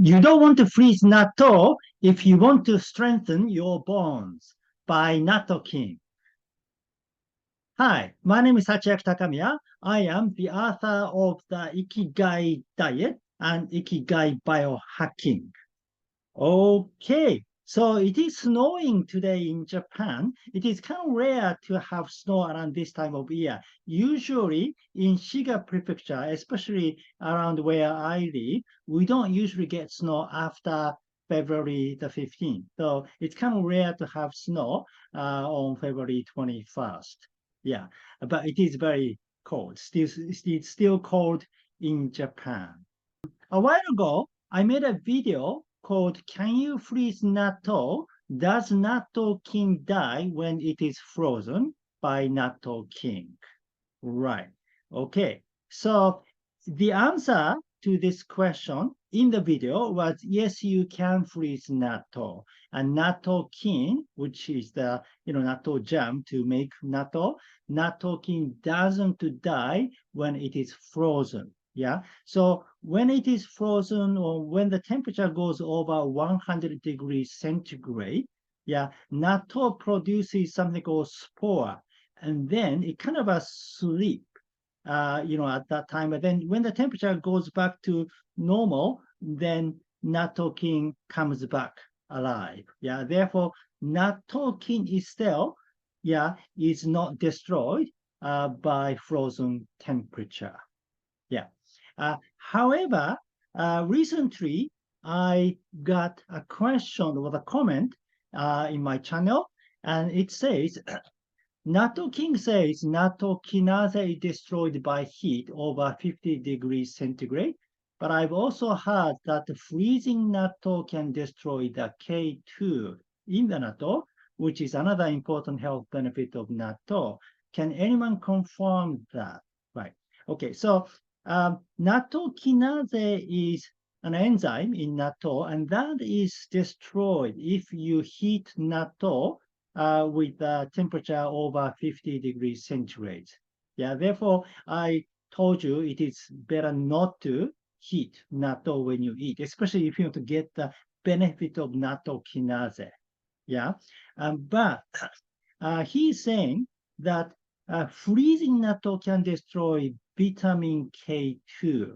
You don't want to freeze natto if you want to strengthen your bones by Natto Kin. Hi, my name is Hachiaki Takamiya. I am the author of the Ikigai diet and Ikigai biohacking. Okay, so it is snowing today in Japan. It is kind of rare to have snow around this time of year. Usually in Shiga Prefecture, especially around where I live, we don't usually get snow after February the 15th. So it's kind of rare to have snow on February 21st. Yeah, but it is very cold. It's still cold in Japan. A while ago, I made a video called Can You Freeze Natto? Does Natto Kin die when it is frozen? By Natto Kin. Right. Okay. So the answer to this question in the video was yes, you can freeze natto. And natto kin, which is the natto germ to make natto kin doesn't die when it is frozen. Yeah. So when it is frozen or when the temperature goes over 100 degrees centigrade, yeah, natto produces something called spore, and then it kind of a sleep at that time. But then when the temperature goes back to normal, then Natto Kin comes back alive. Yeah, therefore, Natto Kin itself, yeah, is not destroyed by frozen temperature. Yeah. However, recently I got a question or a comment in my channel, and it says, Natto Kin says Nattokinaze is destroyed by heat over 50 degrees centigrade, but I've also heard that freezing natto can destroy the K2 in the natto, which is another important health benefit of natto. Can anyone confirm that? Right. Okay, so Nattokinaze is an enzyme in natto, and that is destroyed if you heat natto with a temperature over 50 degrees centigrade. Yeah, therefore, I told you it is better not to heat natto when you eat, especially if you want to get the benefit of Nattokinaze. Yeah, but he's saying that freezing natto can destroy vitamin K2.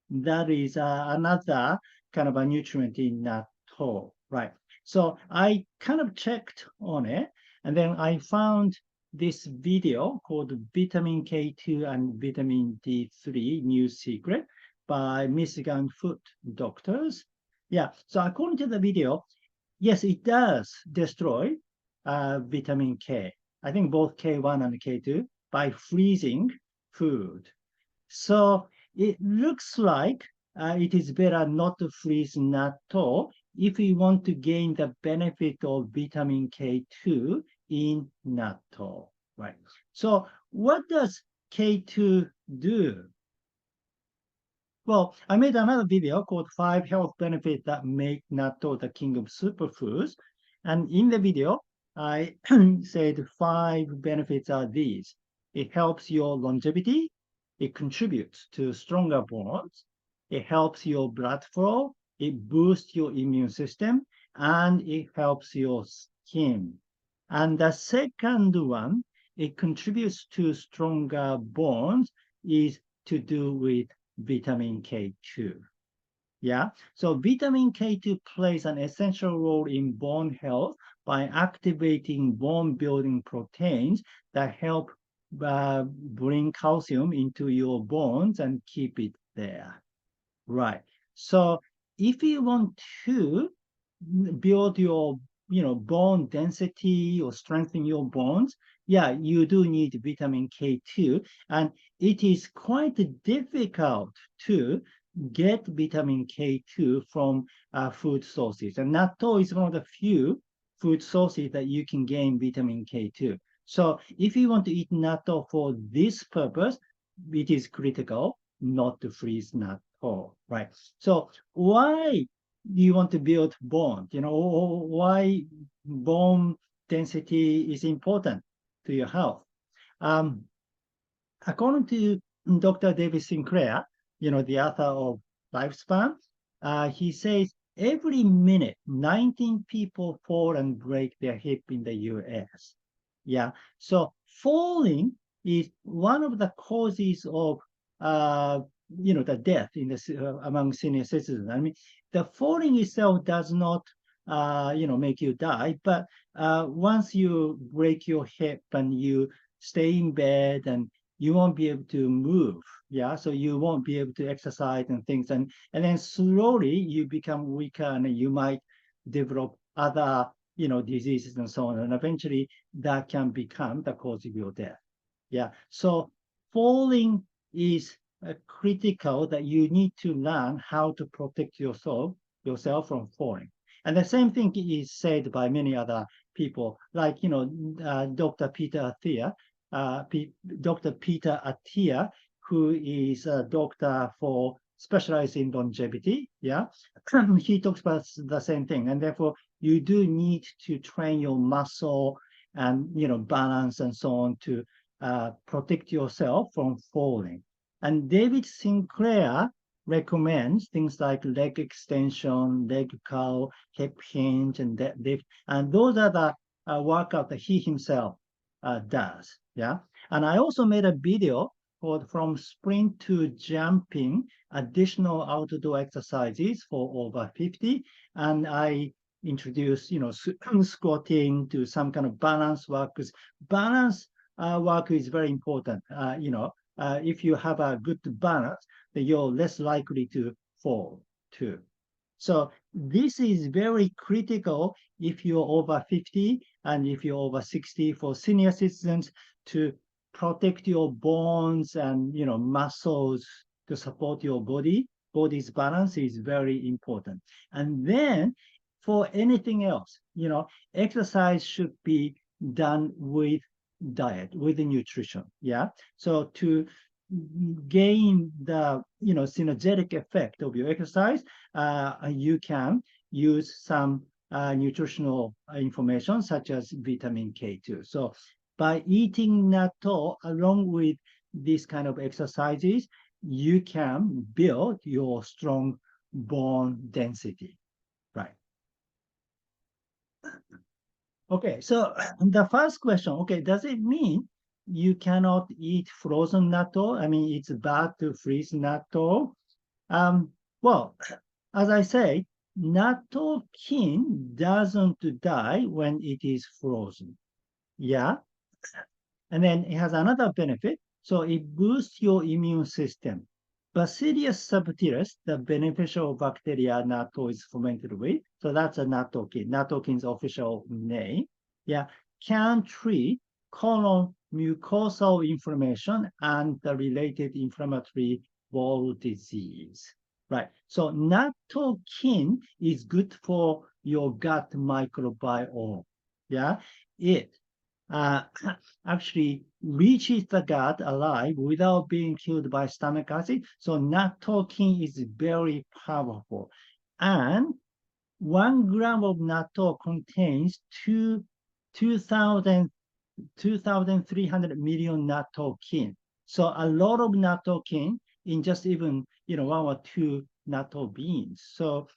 That is another kind of a nutrient in natto, right? So I kind of checked on it, and then I found this video called Vitamin K2 and Vitamin D3 New Secret by Michigan Food Doctors. Yeah, so according to the video, yes, it does destroy vitamin K. I think both K1 and K2 by freezing food. So it looks like it is better not to freeze natto if we want to gain the benefit of vitamin K2 in natto, right? So what does K2 do? Well, I made another video called 5 Health Benefits That Make Natto the King of Superfoods. And in the video, I said 5 benefits are these. It helps your longevity. It contributes to stronger bones. It helps your blood flow. It boosts your immune system. And it helps your skin. And the second one, it contributes to stronger bones, is to do with vitamin K2. Yeah, so vitamin K2 plays an essential role in bone health by activating bone building proteins that help bring calcium into your bones and keep it there. Right. So if you want to build your bone density or strengthen your bones, yeah, you do need vitamin K2, and it is quite difficult to get vitamin K2 from food sources, and natto is one of the few food sources that you can gain vitamin K2. So if you want to eat natto for this purpose, it is critical not to freeze natto, right? So why do you want to build bone? Why bone density is important to your health? According to Dr. David Sinclair, the author of Lifespan, he says every minute, 19 people fall and break their hip in the US. Yeah. So falling is one of the causes of, the death in among senior citizens. I mean, the falling itself does not, make you die, but once you break your hip and you stay in bed and you won't be able to move. Yeah. So you won't be able to exercise and things. And then slowly you become weaker and you might develop other, diseases and so on. And eventually that can become the cause of your death. Yeah. So falling is critical that you need to learn how to protect yourself from falling. And the same thing is said by many other people, like, Dr. Peter Attia, Dr. Peter Attia, who is a doctor for specialized in longevity. Yeah. He talks about the same thing. And therefore, you do need to train your muscle and, balance and so on to protect yourself from falling. And David Sinclair recommends things like leg extension, leg curl, hip hinge, and deadlift. And those are the workout that he himself does. Yeah. And I also made a video from sprint to jumping, additional outdoor exercises for over 50. And I introduce, squatting to some kind of balance work, because balance work is very important. If you have a good balance, then you're less likely to fall too. So this is very critical if you're over 50 and if you're over 60 for senior citizens to protect your bones and muscles to support your body's balance is very important. And then for anything else, exercise should be done with diet, with the nutrition. Yeah. So to gain the synergetic effect of your exercise, you can use some nutritional information such as vitamin K2. So by eating natto along with these kind of exercises, you can build your strong bone density. Right. Okay, so the first question, okay, does it mean you cannot eat frozen natto? I mean, it's bad to freeze natto. Well, as I say, Natto Kin doesn't die when it is frozen. Yeah. And then it has another benefit. So it boosts your immune system. Bacillus subtillis, the beneficial bacteria natto is fermented with. So that's a Natto Kin. Natto Kin's official name. Yeah. Can treat colon mucosal inflammation and the related inflammatory bowel disease. Right. So Natto Kin is good for your gut microbiome. Yeah. It actually reaches the gut alive without being killed by stomach acid. So Natto Kin is very powerful. And 1 gram of natto contains 2,300 million Natto Kin. So a lot of Natto Kin in just even, 1 or 2 natto beans. So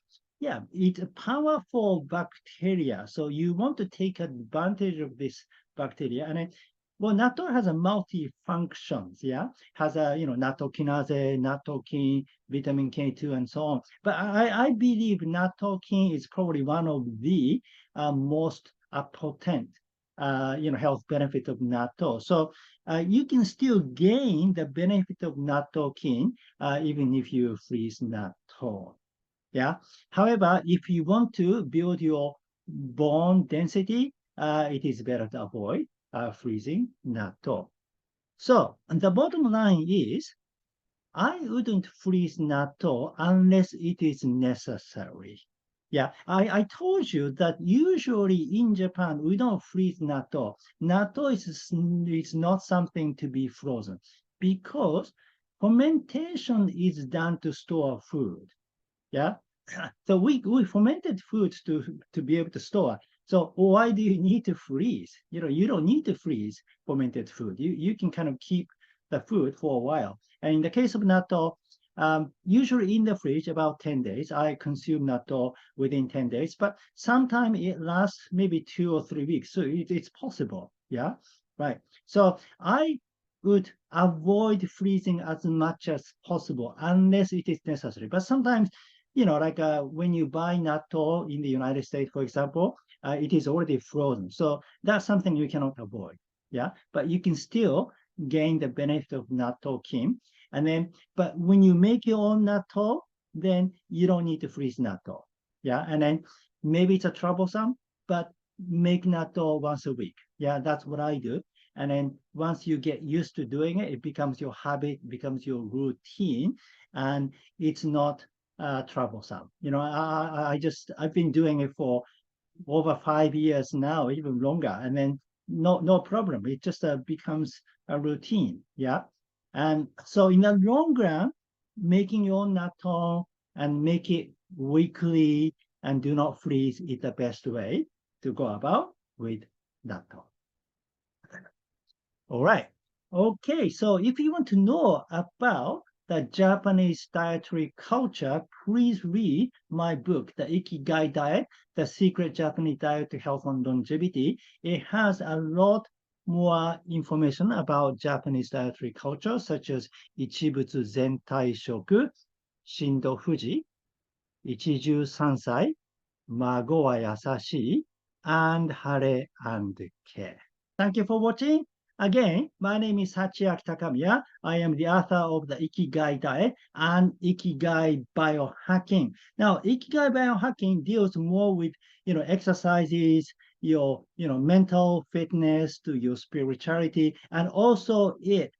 yeah, it's a powerful bacteria. So you want to take advantage of this bacteria. And well, natto has a multi-functions, yeah? Has a, Nattokinaze, Natto Kin, vitamin K2, and so on. But I believe Natto Kin is probably one of the most potent, health benefit of natto. So you can still gain the benefit of Natto Kin even if you freeze natto. Yeah. However, if you want to build your bone density, it is better to avoid freezing natto. So the bottom line is, I wouldn't freeze natto unless it is necessary. Yeah, I told you that usually in Japan, we don't freeze natto. Natto is not something to be frozen because fermentation is done to store food. Yeah. So we fermented foods to be able to store. So why do you need to freeze? You don't need to freeze fermented food. You can kind of keep the food for a while. And in the case of natto, Usually in the fridge about 10 days. I consume natto within 10 days, but sometimes it lasts maybe 2 or 3 weeks. So it's possible. Yeah, right. So I would avoid freezing as much as possible unless it is necessary. But sometimes, like when you buy natto in the United States, for example, it is already frozen. So that's something you cannot avoid. Yeah, but you can still gain the benefit of Natto Kin. And then, but when you make your own natto, then you don't need to freeze natto. Yeah, and then maybe it's a troublesome, but make natto once a week. Yeah, that's what I do. And then once you get used to doing it, it becomes your habit, becomes your routine, and it's not troublesome. I've been doing it for over 5 years now, even longer, and then no problem. It just becomes a routine. Yeah. And so in the long run, making your own natto and make it weekly and do not freeze is the best way to go about with natto. All right. Okay. So if you want to know about the Japanese dietary culture, please read my book, The Ikigai Diet, The Secret Japanese Diet to Health and Longevity. It has a lot more information about Japanese dietary culture, such as Ichibutsu Zentai Shoku, Shindo Fuji, Ichiju Sansai, Mago wa Yasashi, and Hare and Care. Thank you for watching. Again, my name is Hachiaki Takamiya. I am the author of the Ikigai Diet and Ikigai Biohacking. Now, Ikigai Biohacking deals more with, exercises, your, mental fitness to your spirituality, and also it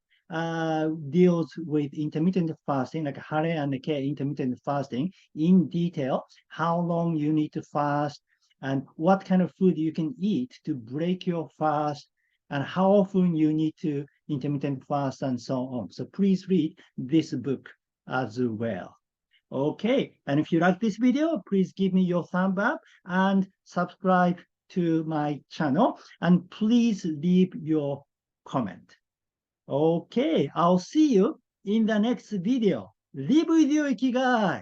deals with intermittent fasting, like Hare and Care intermittent fasting in detail, how long you need to fast, and what kind of food you can eat to break your fast, and how often you need to intermittent fast, and so on. So please read this book as well. Okay, and if you like this video, please give me your thumb up and subscribe to my channel, and please leave your comment. Okay, I'll see you in the next video. Live with your Ikigai!